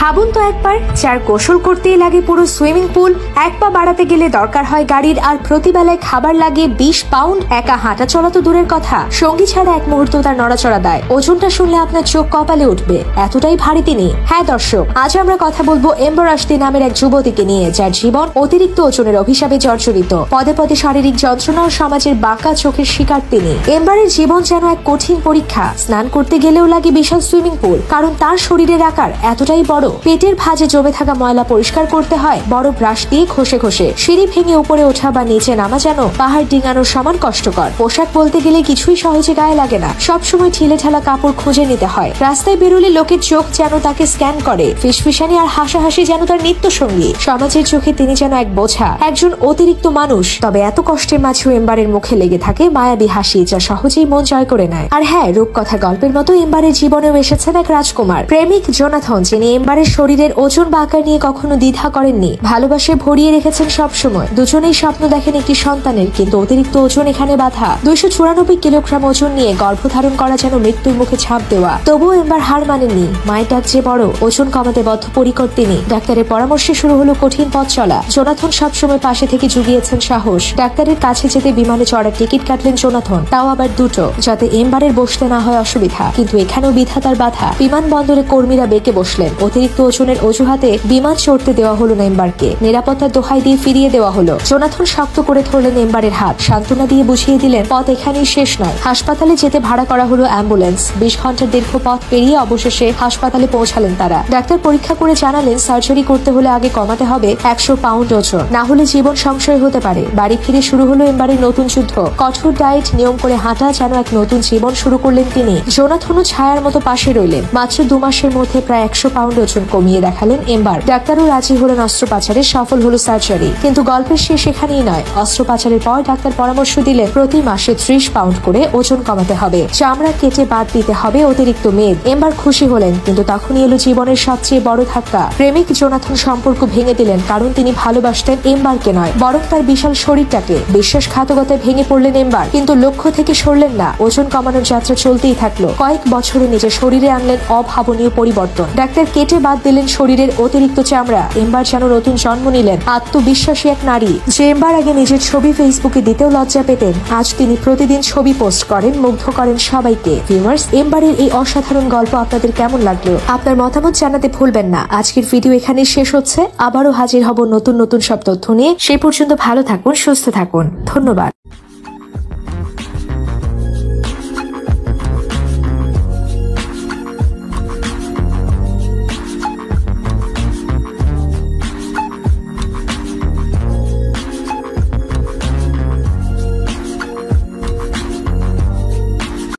ভাবুন তো একবার, যার গোসল করতেই লাগে পুরো সুইমিং পুল, এক পা বাড়াতে গেলে দরকার হয় গাড়ির, আর প্রতিবেলায় খাবার লাগে 20 পাউন্ড, একা হাঁটা চলা তো দূরের কথা, সঙ্গী ছাড়া এক মুহূর্ত তার নড়াচড়া দেয়। ওজনটা শুনলে আপনার চোখ কপালে উঠবে, এতটাই ভারী তিনি। হ্যাঁ দর্শক, আজ আমরা কথা বলবো এম্বার আশতি নামের এক যুবতীকে নিয়ে, যার জীবন অতিরিক্ত ওজনের অভিশাপে জর্জরিত। পদে পদে শারীরিক যন্ত্রণা ও সমাজের বাঁকা চোখের শিকার তিনি। এম্বারের জীবন যেন এক কঠিন পরীক্ষা। স্নান করতে গেলেও লাগে বিশাল সুইমিং পুল, কারণ তার শরীরের আকার এতটাই বড়। পেটের ভাঁজে জমে থাকা ময়লা পরিষ্কার করতে হয় বড় ব্রাশ দিয়ে ঘষে ঘষে। সিঁড়ি ভেঙে উপরে ওঠা বা নিচে নামা যেন পাহাড় ডিঙানোর সমান কষ্টকর। পোশাক বলতে গেলে কিছুই সহজে গায়ে লাগে না, সবসময় ঢিলে ঢালা কাপড় খুঁজে নিতে হয়। রাস্তায় বেরোলে লোকের চোখ যেন তাকে স্ক্যান করে, ফিসফিসানি আর হাসাহাসি যেন তার নিত্য সঙ্গী। সমাজের চোখে তিনি যেন এক বোঝা, একজন অতিরিক্ত মানুষ। তবে এত কষ্টের মাঝেও এম্বারের মুখে লেগে থাকে মায়াবী হাসি, যা সহজেই মন জয় করে নেয়। আর হ্যাঁ, রূপকথা গল্পের মতো এম্বারের জীবনেও এসেছেন এক রাজকুমার প্রেমিক জোনাথন, যিনি এম্বারের শরীরের ওজন বা আকার নিয়ে কখনো দ্বিধা করেননি। ভালোবাসে ভরিয়ে রেখেছেন সবসময়। দুজনেই স্বপ্ন দেখেন একটি সন্তানের, কিন্তু অতিরিক্ত ওজন এখানে বাধা। 294 কিলোগ্রাম ওজন নিয়ে গর্ভধারণ করা যেন মৃত্যুর মুখে ছাপ দেওয়া। তবুও এম্বার হার মানেননি। মায়ের ডাক যে বড়, ওজন কমাতে বদ্ধপরিকর তিনি। ডাক্তারের পরামর্শে শুরু হলো কঠিন পথ চলা। জোনাথন সবসময় পাশে থেকে জুগিয়েছেন সাহস। ডাক্তারের কাছে যেতে বিমানে চড়ার টিকিট কাটলেন জোনাথন, তাও আবার দুটো, যাতে এম্বারের বসতে না হয় অসুবিধা। কিন্তু এখানেও বিধাতার বাধা। বিমানবন্দরে কর্মীরা বেঁকে বসলেন। অতিরিক্ত ওজনের অজুহাতে বিমান চড়তে দেওয়া হলো না এম্বারকে। নিরাপত্তার দোহাই দিয়ে ফিরিয়ে দেওয়া হলো। জোনাথন শক্ত করে ধরলেন এম্বারের হাত, সান্ত্বনা দিয়ে বুঝিয়ে দিলেন পথ এখানেই শেষ নয়। হাসপাতালে যেতে ভাড়া করা হলো অ্যাম্বুলেন্স। 20 ঘন্টার দীর্ঘ পথ পেরিয়ে অবশেষে হাসপাতালে পৌঁছালেন তারা। ডাক্তার পরীক্ষা করে জানালেন সার্জারি করতে হলে আগে কমাতে হবে 100 পাউন্ড ওজন, না হলে জীবন সংশয় হতে পারে। বাড়ি ফিরে শুরু হলো এম্বারের নতুন যুদ্ধ। কঠোর ডায়েট, নিয়ম করে হাঁটা, যেন এক নতুন জীবন শুরু করলেন তিনি। জোনাথনও ছায়ার মতো পাশে রইলেন। মাত্র 2 মাসের মধ্যে প্রায় 100 পাউন্ড ওজন কমিয়ে দেখালেন এম্বার। ডাক্তারও রাজি হলেন অস্ত্রোপচারে, সফল হলো সার্জারি। কিন্তু গল্পের শেষ এখানেই নয়। অস্ত্রোপচারের পর ডাক্তার পরামর্শ দিলেন প্রতি মাসে 30 পাউন্ড করে ওজন কমাতে হবে, চামড়া কেটে বাদ দিতে হবে অতিরিক্ত মেদ। এম্বার খুশি হলেন, কিন্তু তখনই এলো জীবনের সবচেয়ে বড় ধাক্কা। প্রেমিক জোনাথন সম্পর্ক ভেঙে দিলেন, কারণ তিনি ভালোবাসতেন এম্বারকে নয়, বরং তার বিশাল শরীরটাকে। বিশ্বাসঘাতকতায় ভেঙে পড়লেন এম্বার, কিন্তু লক্ষ্য থেকে সরলেন না। ওজন কমানোর যাত্রা চলতেই থাকলো। কয়েক বছরে নিজের শরীরে আনলেন অভাবনীয় পরিবর্তন। ডাক্তার কেটে বাদ দিলেন শরীরের অতিরিক্ত চামড়া। এম্বার যেন নতুন জন্ম নিলেন, আত্মবিশ্বাসী এক নারী। যে এম্বার আগে নিজের ছবি ফেসবুকে দিতেও লজ্জা পেতেন, আজ তিনি প্রতিদিন ছবি পোস্ট করেন, মুগ্ধ করেন সবাইকে। ভিউয়ার্স, এম্বারের এই অসাধারণ গল্প আপনাদের কেমন লাগলো? আপনার মতামত জানাতে ভুলবেন না। আজকের ভিডিও এখানে শেষ হচ্ছে। আবারও হাজির হব নতুন নতুন সব তথ্য নিয়ে। সে পর্যন্ত ভালো থাকুন, সুস্থ থাকুন। ধন্যবাদ।